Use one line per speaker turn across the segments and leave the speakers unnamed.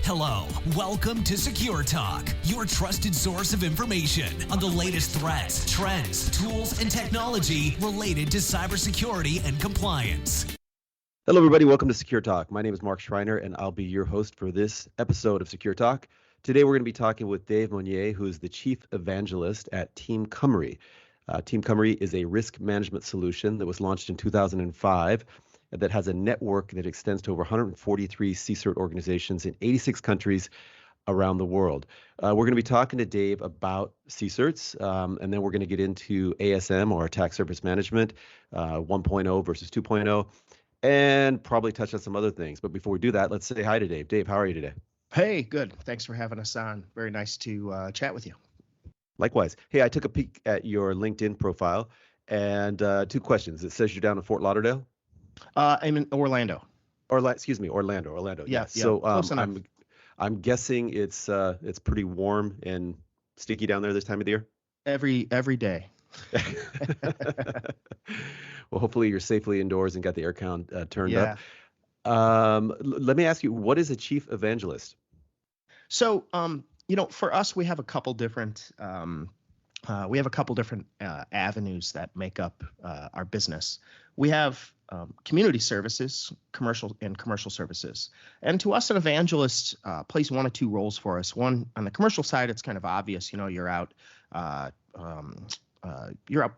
Hello, welcome to Secure Talk, your trusted source of information on the latest threats, trends, tools, and technology related to cybersecurity and compliance.
Hello, everybody. Welcome to Secure Talk. My name is Mark Schreiner, and I'll be your host for this episode of Secure Talk. Today, we're going to be talking with Dave Monnier, who is the Chief Evangelist at Team Cymru. Team Cymru is a risk management solution that was launched in 2005 that has a network that extends to over 143 CSIRT organizations in 86 countries around the world. We're going to be talking to Dave about CSIRTs, and then we're going to get into ASM, or Attack Surface Management, 1.0 versus 2.0, and probably touch on some other things. But before we do that, let's say hi to Dave. Dave, how are you today?
Hey, good. Thanks for having us on. Very nice to chat with you.
Likewise. Hey, I took a peek at your LinkedIn profile, and two questions. It says you're down in Fort Lauderdale?
I'm in Orlando.
Orlando.
Yeah.
So
Close enough.
I'm guessing it's pretty warm and sticky down there this time of the year?
Every day.
Well, hopefully you're safely indoors and got the air count turned
Yeah.
up. Let me ask you, what is a chief evangelist?
So, for us, we have a couple different avenues that make up our business. We have community services, commercial services. And to us, an evangelist plays one of two roles for us. One, on the commercial side, it's kind of obvious. You're out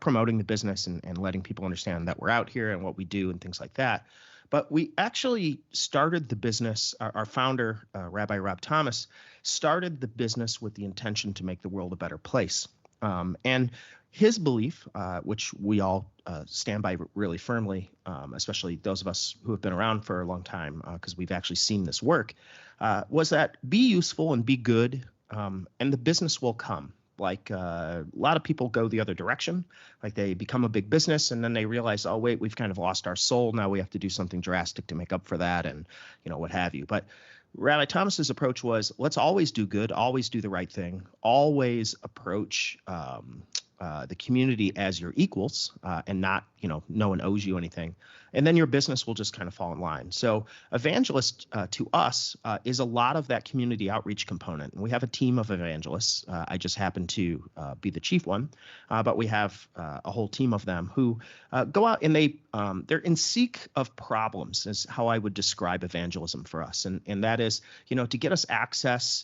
promoting the business and letting people understand that we're out here and what we do and things like that. But we actually started the business, our founder, Rabbi Rob Thomas, started the business with the intention to make the world a better place. And his belief, which we all stand by really firmly, especially those of us who have been around for a long time, because we've actually seen this work, was that be useful and be good, and the business will come. Like a lot of people go the other direction, like they become a big business and then they realize, oh, wait, we've kind of lost our soul. Now we have to do something drastic to make up for that and, what have you. But Rabbi Thomas's approach was, let's always do good, always do the right thing, always approach the community as your equals and not, no one owes you anything. And then your business will just kind of fall in line. So Evangelist to us is a lot of that community outreach component. And we have a team of evangelists. I just happen to be the chief one, but we have a whole team of them who go out and they're in seek of problems is how I would describe evangelism for us. And that is, to get us access.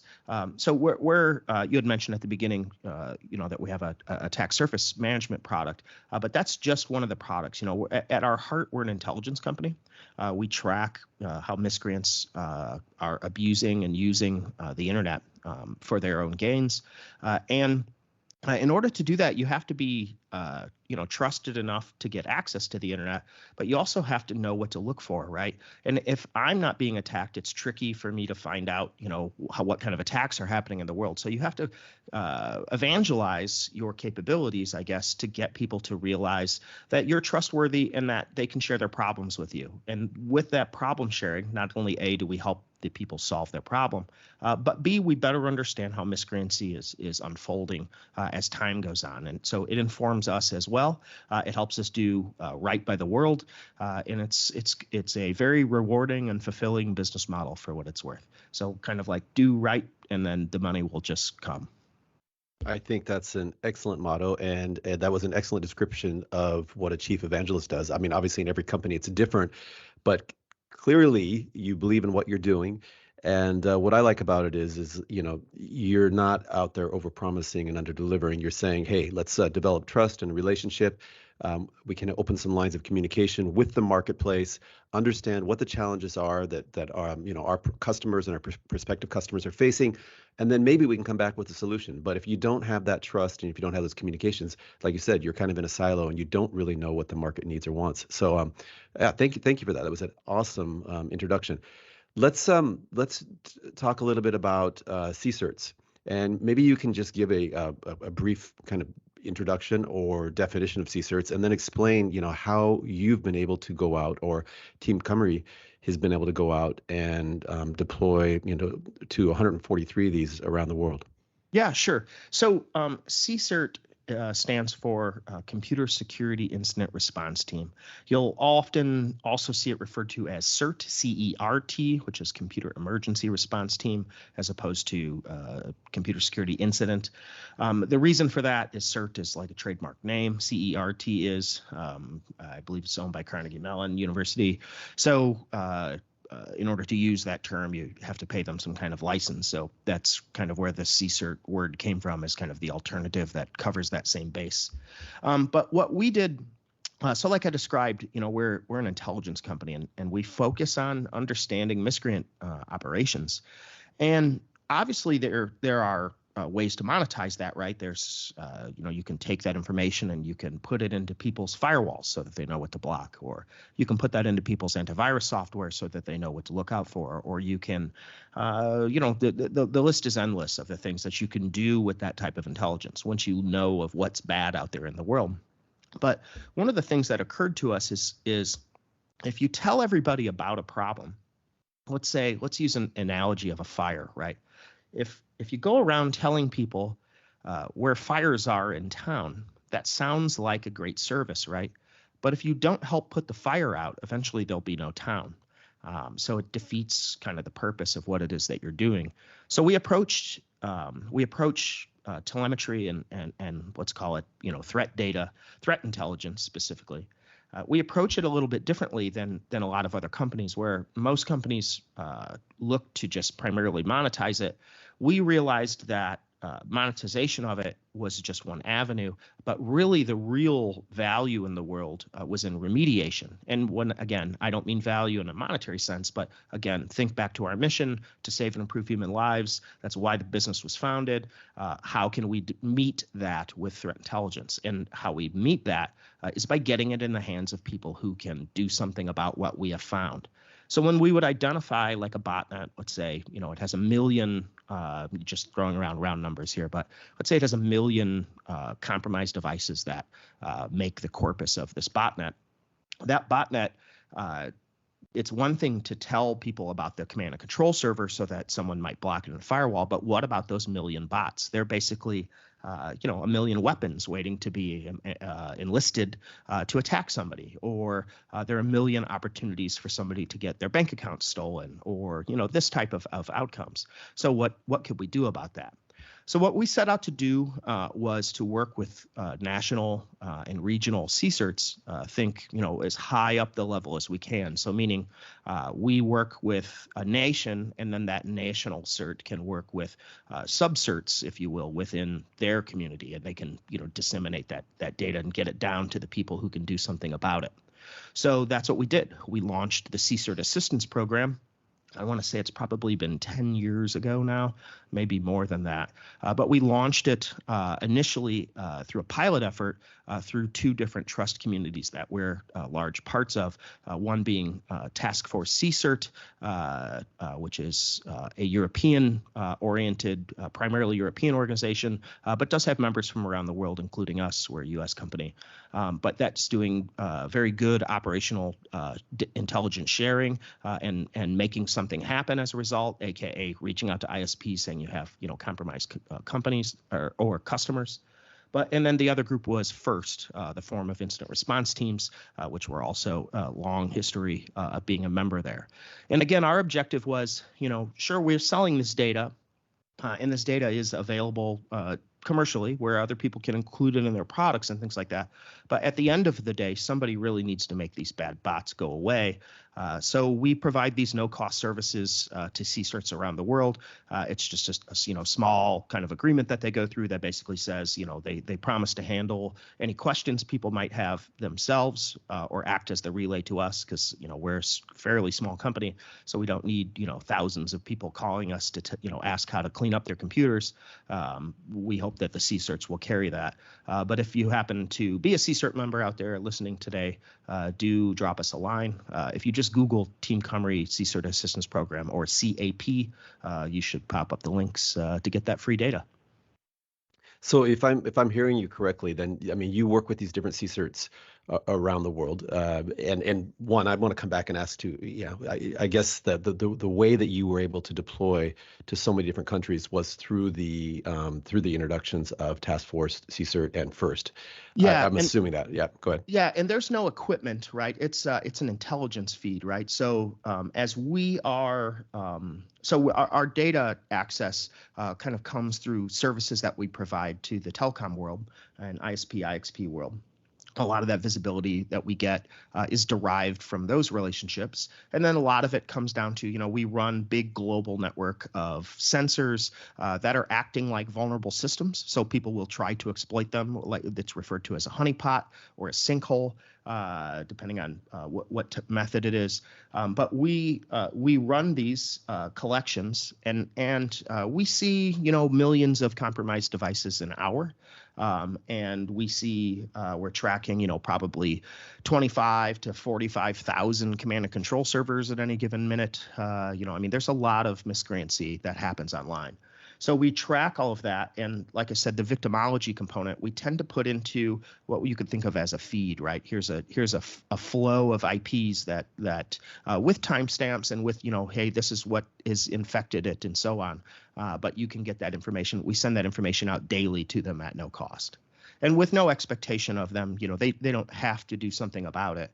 So we're you had mentioned at the beginning, that we have a attack surface management product, but that's just one of the products. At our heart, we're an intelligence company. We track how miscreants are abusing and using the internet for their own gains. And in order to do that, you have to be, trusted enough to get access to the internet, but you also have to know what to look for, right? And if I'm not being attacked, it's tricky for me to find out, what kind of attacks are happening in the world. So you have to evangelize your capabilities, I guess, to get people to realize that you're trustworthy and that they can share their problems with you. And with that problem sharing, not only A, do we help the people solve their problem, but B, we better understand how miscreancy is unfolding as time goes on. And so it informs us as well. It helps us do right by the world. And it's a very rewarding and fulfilling business model for what it's worth. So kind of like do right and then the money will just come.
I think that's an excellent motto, and that was an excellent description of what a chief evangelist does. I mean, obviously in every company it's different, but clearly you believe in what you're doing. And what I like about it is you're not out there overpromising and under-delivering. You're saying, hey, let's develop trust and relationship. We can open some lines of communication with the marketplace, understand what the challenges are that our customers and our prospective customers are facing, and then maybe we can come back with a solution. But if you don't have that trust and if you don't have those communications, like you said, you're kind of in a silo and you don't really know what the market needs or wants. So thank you for that. That was an awesome introduction. Let's talk a little bit about CSIRTs, and maybe you can just give a brief kind of introduction or definition of CSIRTs, and then explain how you've been able to go out, or Team Cymru has been able to go out and deploy to 143 of these around the world.
Yeah, sure. So CSIRT stands for Computer Security Incident Response Team. You'll often also see it referred to as CERT, C-E-R-T, which is Computer Emergency Response Team, as opposed to Computer Security Incident. The reason for that is CERT is like a trademark name. CERT is, I believe it's owned by Carnegie Mellon University. So in order to use that term, you have to pay them some kind of license. So that's kind of where the CSIRT word came from, as kind of the alternative that covers that same base. But what we did, so like I described, we're an intelligence company, and we focus on understanding miscreant operations. And obviously there are ways to monetize that, right? There's, you can take that information and you can put it into people's firewalls so that they know what to block, or you can put that into people's antivirus software so that they know what to look out for, or you can, the list is endless of the things that you can do with that type of intelligence once you know of what's bad out there in the world. But one of the things that occurred to us is if you tell everybody about a problem, let's use an analogy of a fire, right? If you go around telling people where fires are in town, that sounds like a great service, right? But if you don't help put the fire out, eventually there'll be no town. So it defeats kind of the purpose of what it is that you're doing. So we approach telemetry and let's call it, threat data, threat intelligence specifically. We approach it a little bit differently than a lot of other companies, where most companies look to just primarily monetize it. We realized that monetization of it was just one avenue, but really the real value in the world was in remediation. And again, I don't mean value in a monetary sense, but again, think back to our mission to save and improve human lives. That's why the business was founded. How can we meet that with threat intelligence? And how we meet that is by getting it in the hands of people who can do something about what we have found. So when we would identify like a botnet, let's say, it has 1 million, just throwing around round numbers here, but let's say it has 1 million compromised devices that make the corpus of this botnet. That botnet, it's one thing to tell people about the command and control server so that someone might block it in a firewall, but what about those 1 million bots? They're basically 1 million weapons waiting to be enlisted to attack somebody, or there are 1 million opportunities for somebody to get their bank account stolen, or this type of outcomes. So what could we do about that? So what we set out to do was to work with national and regional CSIRTs, think as high up the level as we can. So meaning we work with a nation, and then that national CERT can work with sub-CERTs, if you will, within their community, and they can disseminate that data and get it down to the people who can do something about it. So that's what we did. We launched the CSIRT Assistance Program. I want to say it's probably been 10 years ago now, maybe more than that. But we launched it initially through a pilot effort through 2 different trust communities that we're large parts of, one being Task Force CSIRT, which is a European-oriented, primarily European organization, but does have members from around the world, including us. We're a U.S. company. But that's doing very good operational intelligence sharing and making something happen as a result, aka reaching out to ISPs saying you have compromised companies or customers. And then the other group was FIRST, the Forum of Incident Response Teams, which were also a long history of being a member there. And again, our objective was, sure, we're selling this data, and this data is available commercially where other people can include it in their products and things like that. But at the end of the day, somebody really needs to make these bad bots go away. So we provide these no-cost services to CSIRTs around the world. It's just a small kind of agreement that they go through that basically says, they promise to handle any questions people might have themselves or act as the relay to us, because we're a fairly small company, so we don't need thousands of people calling us to ask how to clean up their computers. We hope that the CSIRTs will carry that. But if you happen to be a CSIRT member out there listening today, do drop us a line. If you just Google Team Cymru CSIRT Assistance Program or CAP, you should pop up the links to get that free data.
So if I'm hearing you correctly, then you work with these different CSIRTs around the world. And one, I want to come back and ask too. Yeah, I guess that the way that you were able to deploy to so many different countries was through the introductions of Task Force, CSIRT, and FIRST.
Yeah,
I'm assuming that. Yeah, go ahead.
yeah, and there's no equipment, right? It's an intelligence feed, right? So as we are, our data access kind of comes through services that we provide to the telecom world and ISP, IXP world. A lot of that visibility that we get is derived from those relationships. And then a lot of it comes down to, we run big global network of sensors that are acting like vulnerable systems. So people will try to exploit them, like it's referred to as a honeypot or a sinkhole, depending on what method it is. But we run these collections and we see, millions of compromised devices an hour. And we see we're tracking, probably 25 to 45,000 command and control servers at any given minute. There's a lot of miscreancy that happens online. So we track all of that. And like I said, the victimology component, we tend to put into what you could think of as a feed, right? Here's a flow of IPs that with timestamps and with, hey, this is what is infected it and so on. But you can get that information. We send that information out daily to them at no cost. And with no expectation of them, they don't have to do something about it.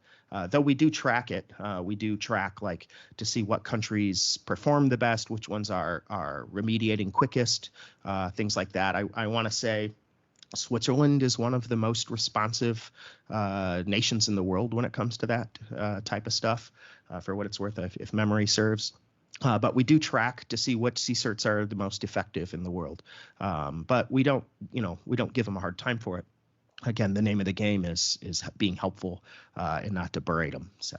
Though we do track it. We do track to see what countries perform the best, which ones are remediating quickest, things like that. I want to say Switzerland is one of the most responsive nations in the world when it comes to that type of stuff, for what it's worth, if memory serves. But we do track to see what CSIRTs are the most effective in the world. But we don't give them a hard time for it. Again, the name of the game is being helpful and not to berate them. So.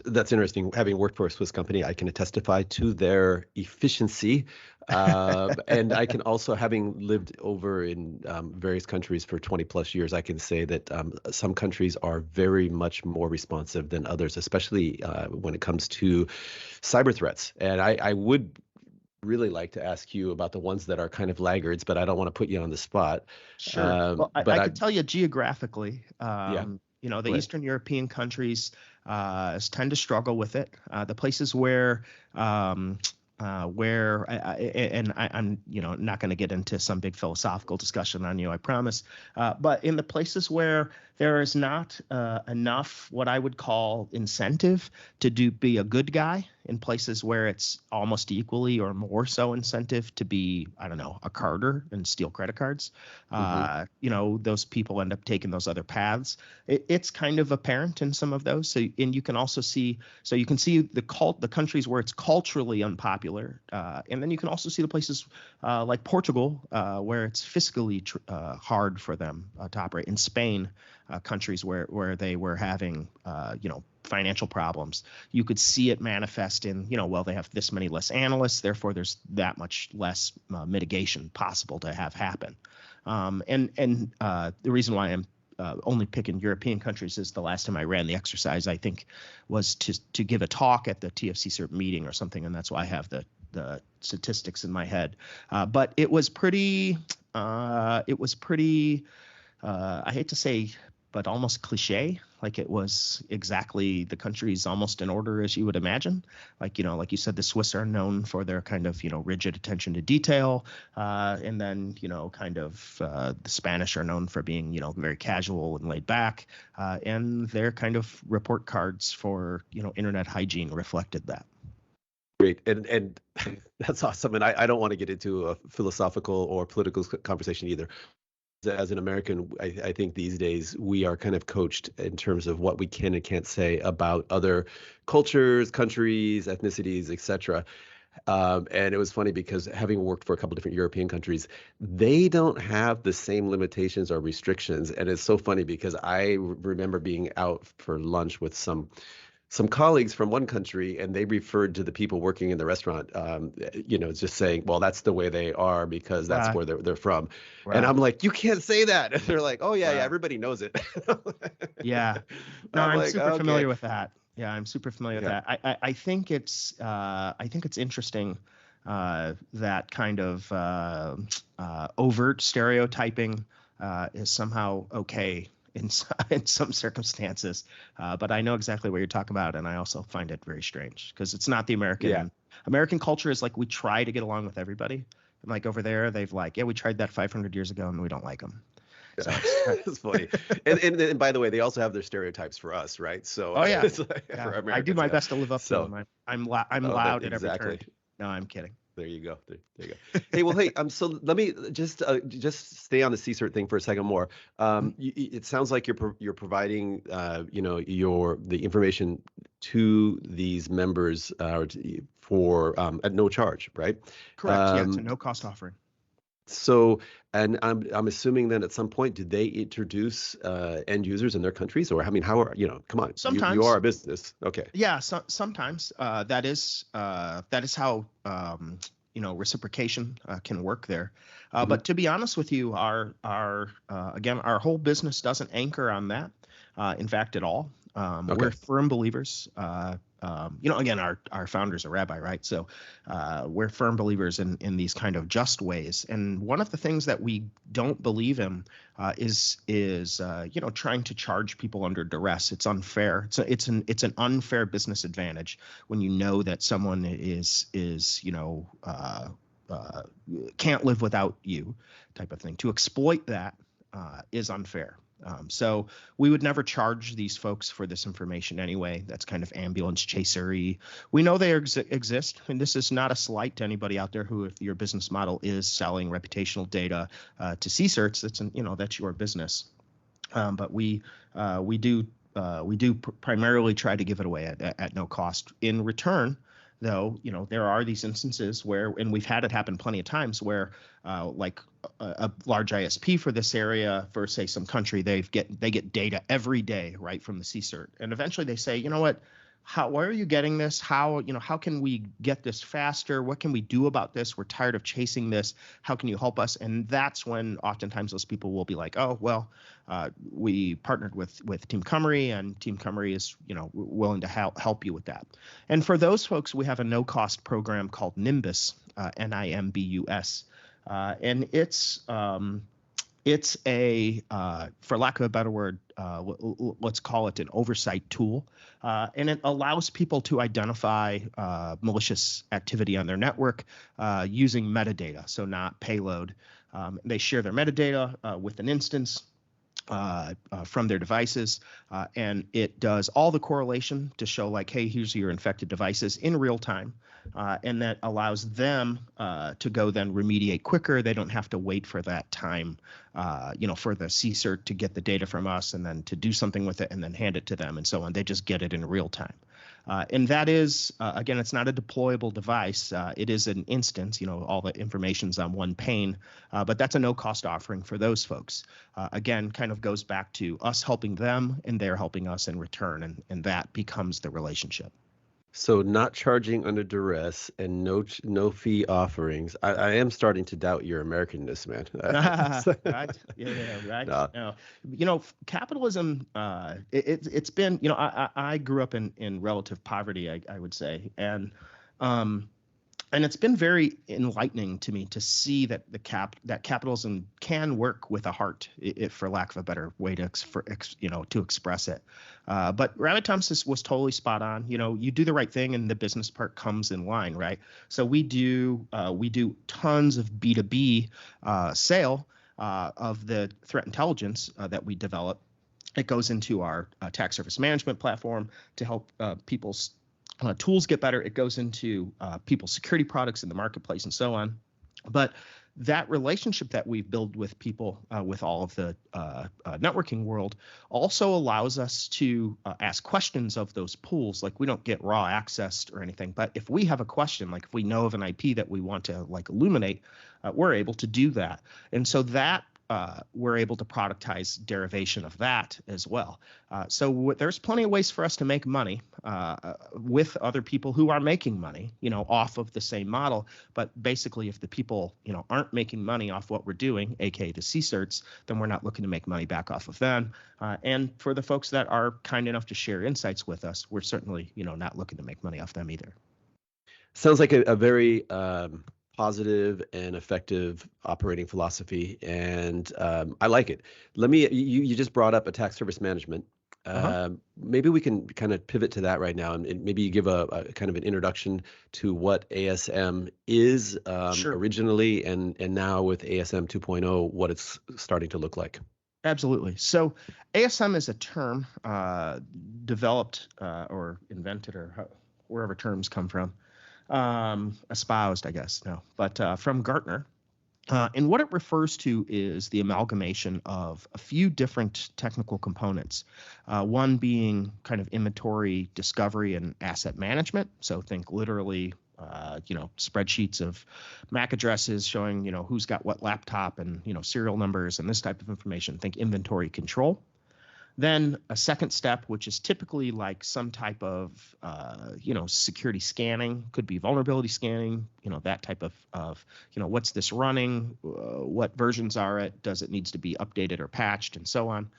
That's interesting. Having worked for a Swiss company, I can testify to their efficiency. And I can also, having lived over in various countries for 20 plus years, I can say that some countries are very much more responsive than others, especially when it comes to cyber threats. And I would really like to ask you about the ones that are kind of laggards, but I don't want to put you on the spot.
Sure. Well, I could tell you geographically, the Eastern European countries tend to struggle with it. The places where I'm not going to get into some big philosophical discussion on you, I promise. But in the places where there is not enough what I would call incentive to be a good guy, in places where it's almost equally or more so incentive to be, a carder and steal credit cards, those people end up taking those other paths. It's kind of apparent in some of those. So, and you can also see, the countries where it's culturally unpopular, and then you can also see the places like Portugal, where it's fiscally hard for them to operate. In Spain, countries where they were having, financial problems, you could see it manifest in, they have this many less analysts, therefore there's that much less mitigation possible to have happen. And the reason why I'm only picking European countries is the last time I ran the exercise, I think, was to give a talk at the TFC-CERT meeting or something, and that's why I have the statistics in my head. But it was pretty, I hate to say, but almost cliche. Like it was exactly the countries almost in order as you would imagine. Like you said, the Swiss are known for their kind of, rigid attention to detail. And then, the Spanish are known for being, very casual and laid back. And their kind of report cards for, internet hygiene reflected that.
Great. And that's awesome. And I don't want to get into a philosophical or political conversation either. As an American, I think these days we are kind of coached in terms of what we can and can't say about other cultures, countries, ethnicities, etc. And it was funny because having worked for a couple different European countries, they don't have the same limitations or restrictions. And it's so funny because I remember being out for lunch with some colleagues from one country, and they referred to the people working in the restaurant, just saying, well, that's the way they are because that's where they're from. Right. And I'm like, you can't say that. And they're like, oh, yeah, everybody knows it.
Yeah. No, I'm super familiar with that. Yeah, I'm super familiar with that. I think it's interesting that kind of overt stereotyping is somehow okay in some circumstances. But I know exactly what you're talking about, and I also find it very strange because it's not the American culture is like we try to get along with everybody. And like over there, they've like, yeah, we tried that 500 years ago and we don't like them. So
it's funny. And by the way, they also have their stereotypes for us, right? So
oh yeah,
it's like,
yeah.
for Americans,
I do my best to live up to them. I'm loud at every turn. No, I'm kidding.
There you go. There you go. Hey, well, hey, so let me just stay on the CSIRT thing for a second more. It sounds like you're providing, the information to these members for at no charge, right?
Correct. Yeah, it's a no cost offering.
So, and I'm assuming then at some point, did they introduce end users in their countries, or I mean, how are come on,
sometimes
you are a business, okay?
Yeah, sometimes that is how reciprocation can work there. But to be honest with you, our whole business doesn't anchor on that. In fact, at all. We're firm believers. Again, our founder's a rabbi, right? So we're firm believers in these kind of just ways. And one of the things that we don't believe in is trying to charge people under duress. It's unfair. It's an unfair business advantage when you know that someone can't live without you, type of thing. To exploit that is unfair. So we would never charge these folks for this information anyway. That's kind of ambulance chaser-y. We know they exist, and this is not a slight to anybody out there who, if your business model is selling reputational data to CSIRTs, that's your business. But we do primarily try to give it away at no cost. In return, though, there are these instances where, and we've had it happen plenty of times, where like a large ISP for this area, for say some country, they get data every day right from the CSIRT, and eventually they say, you know what, why are you getting this? How can we get this faster? What can we do about this? We're tired of chasing this. How can you help us? And that's when oftentimes those people will be like, oh, well, we partnered with Team Cymru, and Team Cymru is willing to help you with that. And for those folks, we have a no-cost program called Nimbus, NIMBUS, and it's a, for lack of a better word, let's call it an oversight tool, and it allows people to identify malicious activity on their network using metadata, so not payload. They share their metadata with an instance from their devices, and it does all the correlation to show like, hey, here's your infected devices in real time, and that allows them to go then remediate quicker. They don't have to wait for that time, for the CSIRT to get the data from us and then to do something with it and then hand it to them and so on. They just get it in real time. And that is, again, it's not a deployable device. It is an instance, all the information's on one pane, but that's a no-cost offering for those folks. Again, kind of goes back to us helping them and they're helping us in return, and that becomes the relationship.
So not charging under duress and no fee offerings. I am starting to doubt your Americanness, man.
Right? Yeah, right. No. Capitalism. It's been. I grew up in relative poverty, I would say, and it's been very enlightening to me to see that that capitalism can work with a heart, if for lack of a better way to express it. But Rabbi Thomas was totally spot on. You do the right thing, and the business part comes in line, right? So we do tons of B2B sale of the threat intelligence that we develop. It goes into our attack surface management platform to help people's tools get better. It goes into people's security products in the marketplace and so on. But that relationship that we've built with people, with all of the networking world, also allows us to ask questions of those pools. Like, we don't get raw access or anything, but if we have a question, like if we know of an IP that we want to illuminate, we're able to do that. And so that we're able to productize derivation of that as well. So there's plenty of ways for us to make money with other people who are making money, off of the same model. But basically, if the people, aren't making money off what we're doing, aka the CSIRTs, then we're not looking to make money back off of them. And for the folks that are kind enough to share insights with us, we're certainly, not looking to make money off them either.
Sounds like a very positive and effective operating philosophy, and I like it. Let me. You just brought up attack surface management. Maybe we can kind of pivot to that right now, and maybe you give a kind of an introduction to what ASM is
Sure.
originally, and now with ASM 2.0, what it's starting to look like.
Absolutely. So ASM is a term developed or invented, or wherever terms come from, espoused, I guess, no, but from Gartner. And what it refers to is the amalgamation of a few different technical components, one being kind of inventory discovery and asset management. So think literally, spreadsheets of MAC addresses showing, who's got what laptop and, serial numbers and this type of information. Think inventory control. Then a second step, which is typically like some type of, security scanning, could be vulnerability scanning, that type of, what's this running, what versions are it, does it needs to be updated or patched, and so on.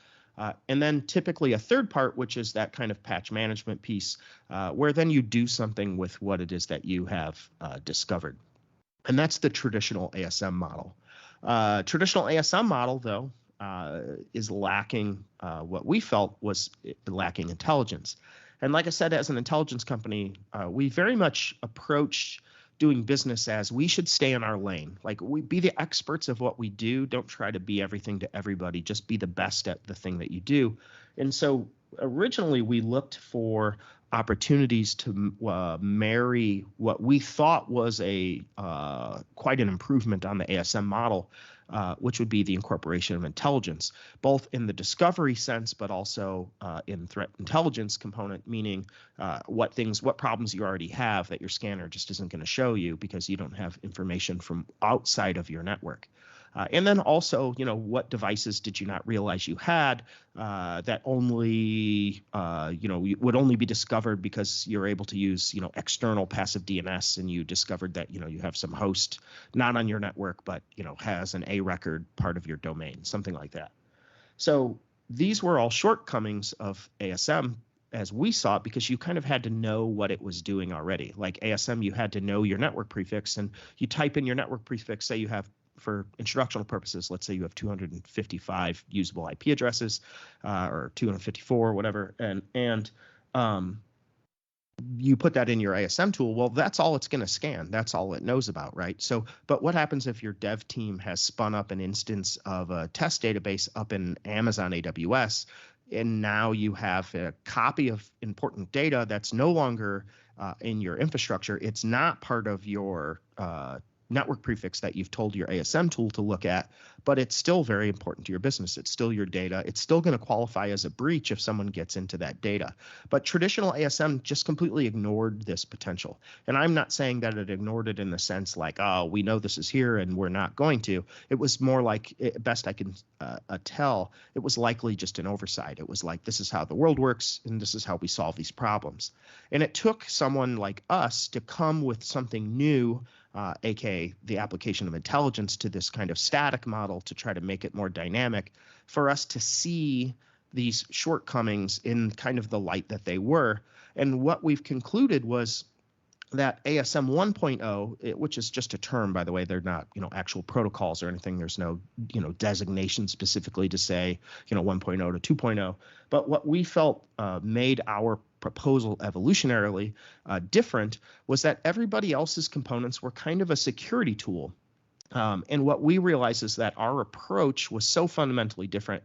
And then typically a third part, which is that kind of patch management piece, where then you do something with what it is that you have discovered. And that's the traditional ASM model. Traditional ASM model, though, is lacking what we felt was lacking intelligence. And like I said, as an intelligence company, we very much approached doing business as we should stay in our lane. Like, we be the experts of what we do. Don't try to be everything to everybody. Just be the best at the thing that you do. And so originally we looked for opportunities to marry what we thought was a quite an improvement on the ASM model, which would be the incorporation of intelligence, both in the discovery sense, but also in threat intelligence component, meaning what problems you already have that your scanner just isn't going to show you because you don't have information from outside of your network. And then also, what devices did you not realize you had that only, would only be discovered because you're able to use, external passive DNS, and you discovered that, you have some host not on your network, but, has an A record part of your domain, something like that. So these were all shortcomings of ASM as we saw it, because you kind of had to know what it was doing already. Like ASM, you had to know your network prefix, and you type in your network prefix, say you have, for instructional purposes, let's say you have 255 usable IP addresses, or 254, whatever, and you put that in your ASM tool. Well, that's all it's going to scan. That's all it knows about, right? So, but what happens if your dev team has spun up an instance of a test database up in Amazon AWS, and now you have a copy of important data that's no longer in your infrastructure? It's not part of your network prefix that you've told your ASM tool to look at, but it's still very important to your business. It's still your data. It's still going to qualify as a breach if someone gets into that data. But traditional ASM just completely ignored this potential. And I'm not saying that it ignored it in the sense like, oh, we know this is here and we're not going to. It was more like, best I can tell, it was likely just an oversight. It was like, this is how the world works, and this is how we solve these problems. And it took someone like us to come with something new, aka the application of intelligence, to this kind of static model to try to make it more dynamic, for us to see these shortcomings in kind of the light that they were. And what we've concluded was that ASM 1.0, which is just a term, by the way, they're not, actual protocols or anything. There's no, designation specifically to say, 1.0 to 2.0. But what we felt made our proposal evolutionarily different was that everybody else's components were kind of a security tool. And what we realized is that our approach was so fundamentally different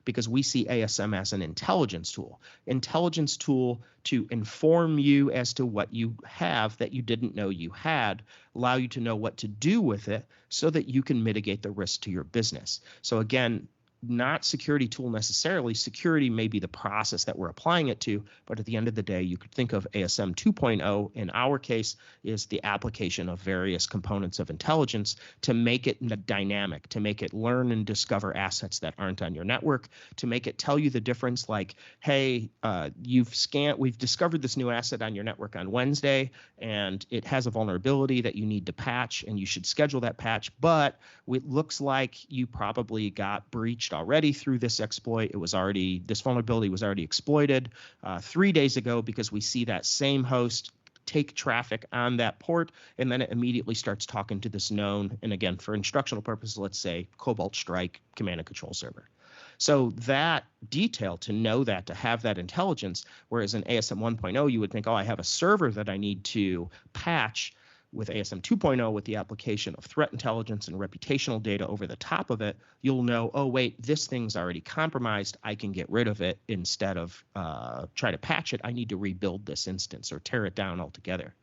because we see ASM as an intelligence tool to inform you as to what you have that you didn't know you had, allow you to know what to do with it so that you can mitigate the risk to your business. So again, not security tool necessarily. Security may be the process that we're applying it to, but at the end of the day, you could think of ASM 2.0 in our case is the application of various components of intelligence to make it dynamic, to make it learn and discover assets that aren't on your network, to make it tell you the difference, like, hey, we've discovered this new asset on your network on Wednesday, and it has a vulnerability that you need to patch, and you should schedule that patch, but it looks like you probably got breached already through this exploit. This vulnerability was already exploited 3 days ago, because we see that same host take traffic on that port, and then it immediately starts talking to this known, and again, for instructional purposes, let's say Cobalt Strike command and control server. So that detail, to know that, to have that intelligence, whereas in ASM 1.0, you would think, oh, I have a server that I need to patch. With ASM 2.0, with the application of threat intelligence and reputational data over the top of it, you'll know, oh, wait, this thing's already compromised. I can get rid of it instead of try to patch it. I need to rebuild this instance or tear it down altogether.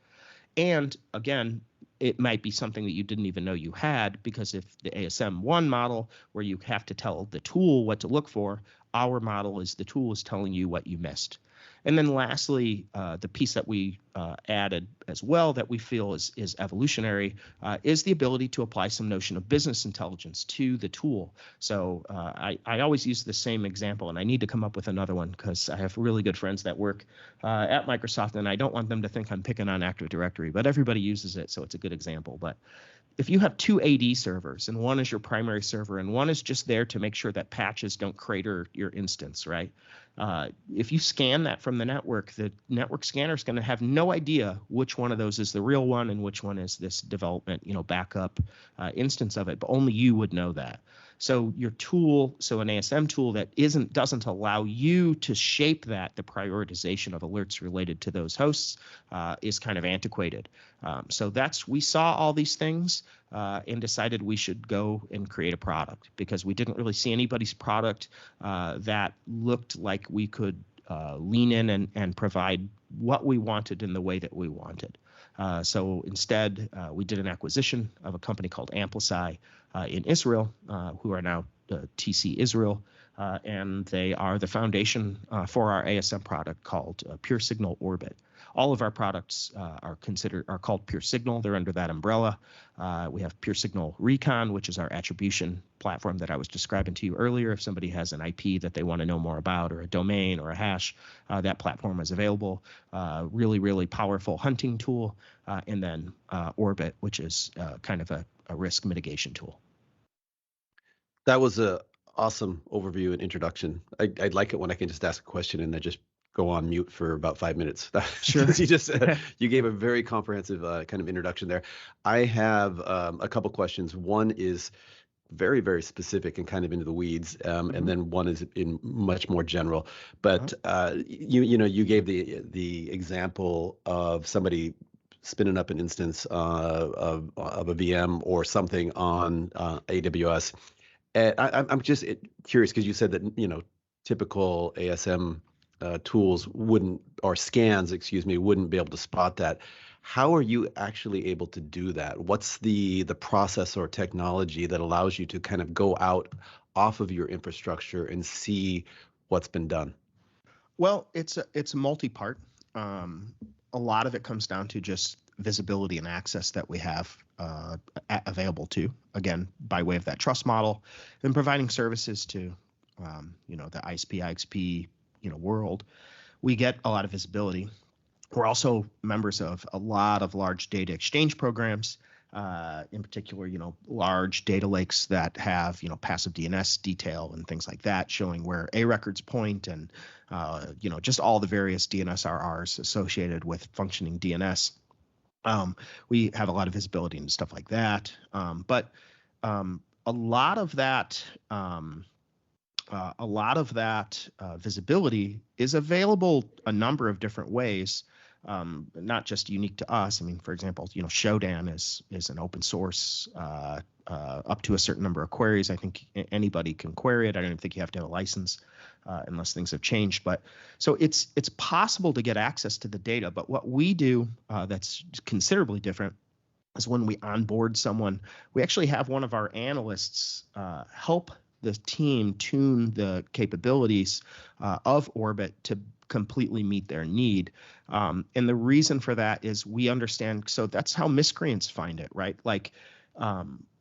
And again, it might be something that you didn't even know you had, because if the ASM 1 model, where you have to tell the tool what to look for, our model is the tool is telling you what you missed. And then lastly, the piece that we added as well that we feel is evolutionary is the ability to apply some notion of business intelligence to the tool. So I always use the same example, and I need to come up with another one because I have really good friends that work at Microsoft, and I don't want them to think I'm picking on Active Directory, but everybody uses it, so it's a good example. But if you have two AD servers, and one is your primary server and one is just there to make sure that patches don't crater your instance, right? If you scan that from the network scanner is going to have no idea which one of those is the real one and which one is this development, backup instance of it, but only you would know that. So your tool, so an ASM tool that doesn't allow you to shape that, the prioritization of alerts related to those hosts, is kind of antiquated. So we saw all these things and decided we should go and create a product, because we didn't really see anybody's product that looked like we could lean in and provide what we wanted in the way that we wanted. So instead, we did an acquisition of a company called Amplify in Israel, who are now TC Israel, and they are the foundation for our ASM product called Pure Signal Orbit. All of our products are called Pure Signal. They're under that umbrella. We have Pure Signal Recon, which is our attribution platform that I was describing to you earlier. If somebody has an IP that they want to know more about, or a domain or a hash, that platform is available. Really, really powerful hunting tool. And then Orbit, which is kind of a risk mitigation tool.
That was a awesome overview and introduction. I like it when I can just ask a question and then just go on mute for about 5 minutes.
Sure.
You gave a very comprehensive kind of introduction there. I have a couple questions. One is very, very specific and kind of into the weeds, and then one is in much more general. But you gave the example of somebody spinning up an instance of a VM or something on AWS. And I'm just curious, because you said that typical ASM tools scans wouldn't be able to spot that. How are you actually able to do that? What's the process or technology that allows you to kind of go out off of your infrastructure and see what's been done?
Well, it's multi-part. A lot of it comes down to just visibility and access that we have available to, again, by way of that trust model, and providing services to the ISP, IXP world. We get a lot of visibility. We're also members of a lot of large data exchange programs, in particular, large data lakes that have, passive DNS detail and things like that, showing where A records point, and, just all the various DNSRRs associated with functioning DNS. We have a lot of visibility and stuff like that. But a lot of that visibility is available a number of different ways, not just unique to us. I mean, for example, Shodan is an open source up to a certain number of queries. I think anybody can query it. I don't even think you have to have a license unless things have changed. But so it's possible to get access to the data. But what we do that's considerably different is when we onboard someone, we actually have one of our analysts help the team tune the capabilities of Orbit to completely meet their need. And the reason for that is we understand, so that's how miscreants find it, right? Like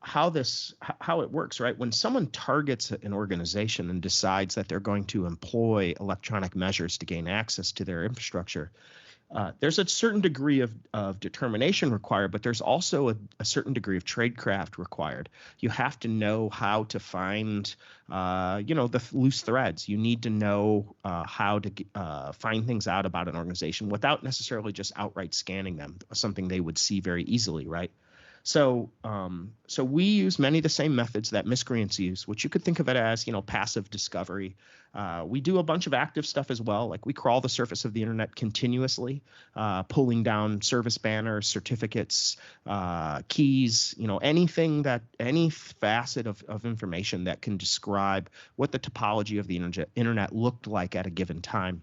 how it works, right? When someone targets an organization and decides that they're going to employ electronic measures to gain access to their infrastructure, there's a certain degree of determination required, but there's also a certain degree of tradecraft required. You have to know how to find, the loose threads. You need to know how to find things out about an organization without necessarily just outright scanning them, something they would see very easily, right? So we use many of the same methods that miscreants use, which you could think of it as, passive discovery. We do a bunch of active stuff as well. Like we crawl the surface of the internet continuously, pulling down service banners, certificates, keys, any facet of information that can describe what the topology of the internet looked like at a given time.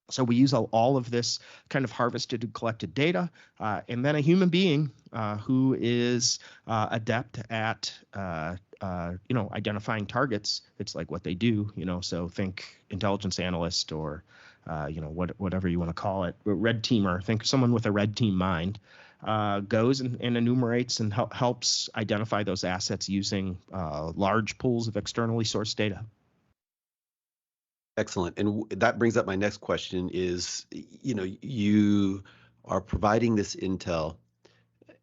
So we use all of this kind of harvested and collected data, and then a human being who is adept at identifying targets. It's like what they do, So think intelligence analyst or whatever you want to call it, red teamer. Think someone with a red team mind goes and enumerates and helps identify those assets using large pools of externally sourced data.
Excellent. And that brings up my next question is, you are providing this intel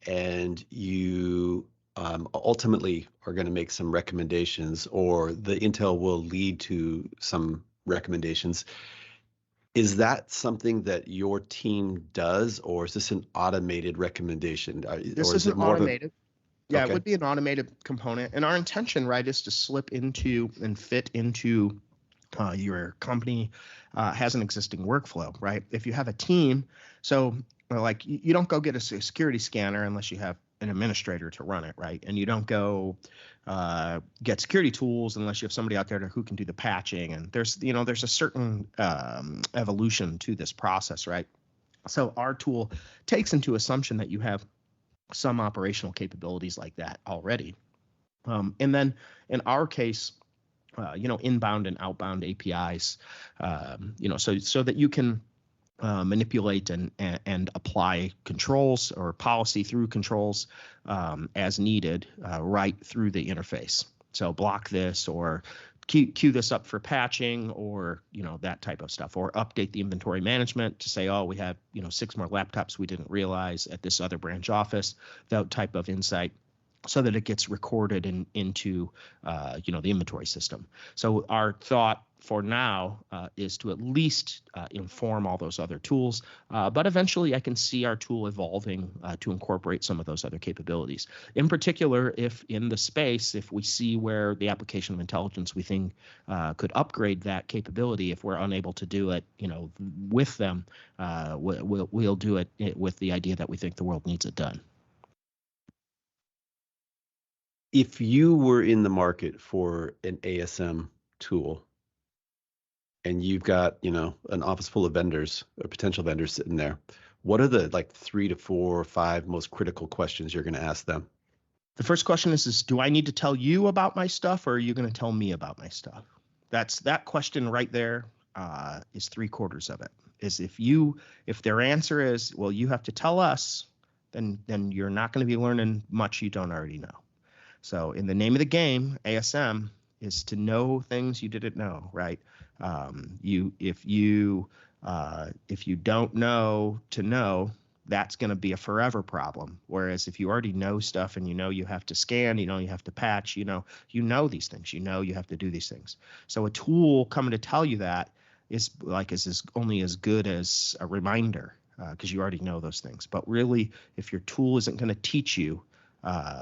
and you ultimately are going to make some recommendations, or the intel will lead to some recommendations. Is that something that your team does, or is this an automated recommendation?
This
or
is an automated. Yeah,
Okay.
It would be an automated component. And our intention, right, is to slip into and fit into your company has an existing workflow, right? If you have a team, so like you don't go get a security scanner unless you have an administrator to run it, right? And you don't go get security tools unless you have somebody out there who can do the patching. And there's a certain evolution to this process, right? So our tool takes into assumption that you have some operational capabilities like that already. And then in our case, inbound and outbound APIs, so that you can manipulate and apply controls or policy through controls as needed right through the interface. So block this or queue this up for patching, or that type of stuff, or update the inventory management to say, oh, we have 6 more laptops we didn't realize at this other branch office. That type of insight, so that it gets recorded into the inventory system. So our thought for now is to at least inform all those other tools, but eventually I can see our tool evolving to incorporate some of those other capabilities. In particular, if in the space, if we see where the application of intelligence we think could upgrade that capability, if we're unable to do it, with them, we'll do it with the idea that we think the world needs it done.
If you were in the market for an ASM tool and you've got, an office full of vendors or potential vendors sitting there, what are the 3 to 4 or 5 most critical questions you're going to ask them?
The first question is do I need to tell you about my stuff, or are you going to tell me about my stuff? That question right there is 3/4 of it. Is if their answer is, well, you have to tell us, then you're not going to be learning much you don't already know. So in the name of the game, ASM is to know things you didn't know, right? If you don't know to know, that's going to be a forever problem. Whereas if you already know stuff and you have to scan, you have to patch, you know these things, you have to do these things. So a tool coming to tell you that is only as good as a reminder, because you already know those things. But really, if your tool isn't going to teach you,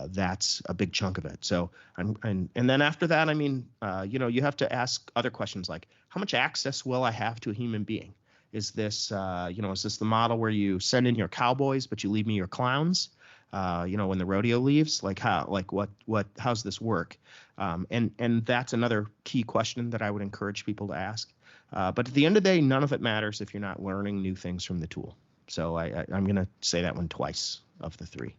that's a big chunk of it. So, and then after that, you have to ask other questions like, how much access will I have to a human being? Is this the model where you send in your cowboys, but you leave me your clowns? When the rodeo leaves, how's this work? And that's another key question that I would encourage people to ask. But at the end of the day, none of it matters if you're not learning new things from the tool. So I'm going to say that one twice of the 3.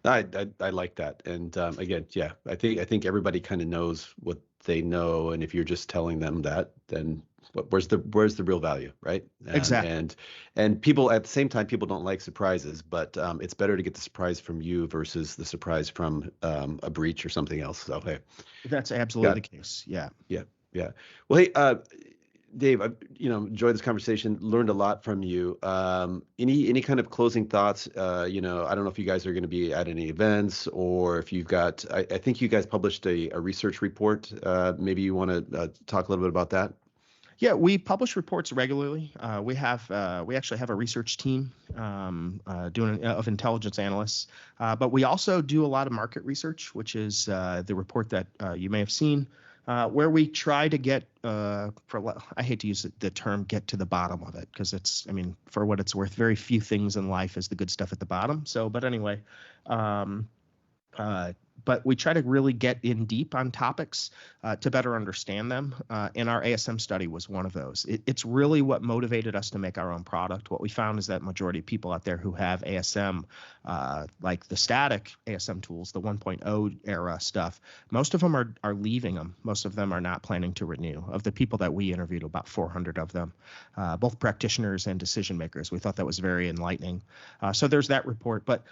I like that. And again, yeah, I think everybody kind of knows what they know, and if you're just telling them that, then where's the real value, right?
Exactly.
And people at the same time, people don't like surprises, but it's better to get the surprise from you versus the surprise from a breach or something else. So hey,
that's absolutely the case. Yeah.
Yeah. Well, hey, Dave, I've enjoyed this conversation, learned a lot from you. Any kind of closing thoughts? I don't know if you guys are going to be at any events, or if you've got. I think you guys published a research report. Maybe you want to talk a little bit about that.
Yeah, we publish reports regularly. We actually have a research team of intelligence analysts, but we also do a lot of market research, which is the report that you may have seen, where we try to get, I hate to use the term "get to the bottom of it" because for what it's worth, very few things in life is the good stuff at the bottom. But anyway. But we try to really get in deep on topics to better understand them. And our ASM study was one of those. It's really what motivated us to make our own product. What we found is that majority of people out there who have ASM, like the static ASM tools, the 1.0 era stuff, most of them are leaving them. Most of them are not planning to renew. Of the people that we interviewed, about 400 of them, both practitioners and decision makers. We thought that was very enlightening. So there's that report. But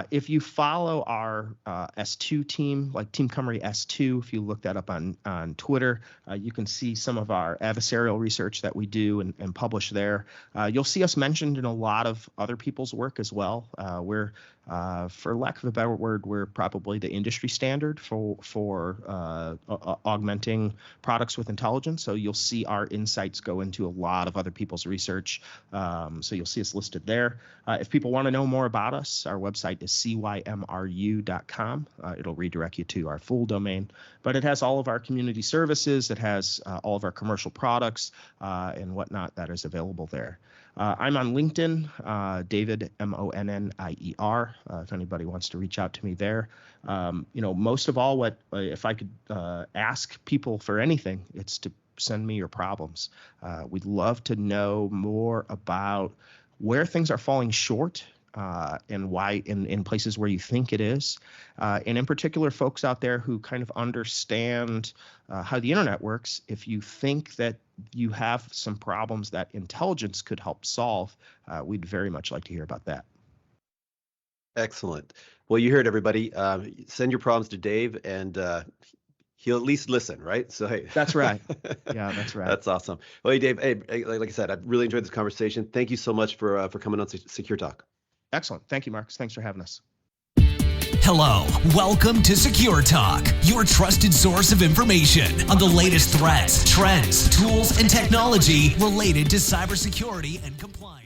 if you follow our S2 team, like Team Cymru S2, if you look that up on Twitter, you can see some of our adversarial research that we do and publish there. You'll see us mentioned in a lot of other people's work as well. We're for lack of a better word, we're probably the industry standard for augmenting products with intelligence. So you'll see our insights go into a lot of other people's research. So you'll see us listed there. If people want to know more about us, our website is cymru.com. It'll redirect you to our full domain, but it has all of our community services. It has all of our commercial products and whatnot that is available there. I'm on LinkedIn, David Monnier. If anybody wants to reach out to me there, most of all, if I could ask people for anything, it's to send me your problems. We'd love to know more about where things are falling short. And why in places where you think it is. And in particular, folks out there who kind of understand how the internet works, if you think that you have some problems that intelligence could help solve, we'd very much like to hear about that.
Excellent. Well, you heard everybody. Send your problems to Dave, and he'll at least listen, right? So hey,
that's right. Yeah, that's right.
That's awesome. Well, hey, Dave. Hey, like I said, I've really enjoyed this conversation. Thank you so much for coming on Secure Talk.
Excellent. Thank you, Marcus. Thanks for having us.
Hello. Welcome to Secure Talk, your trusted source of information on the latest threats, trends, tools, and technology related to cybersecurity and compliance.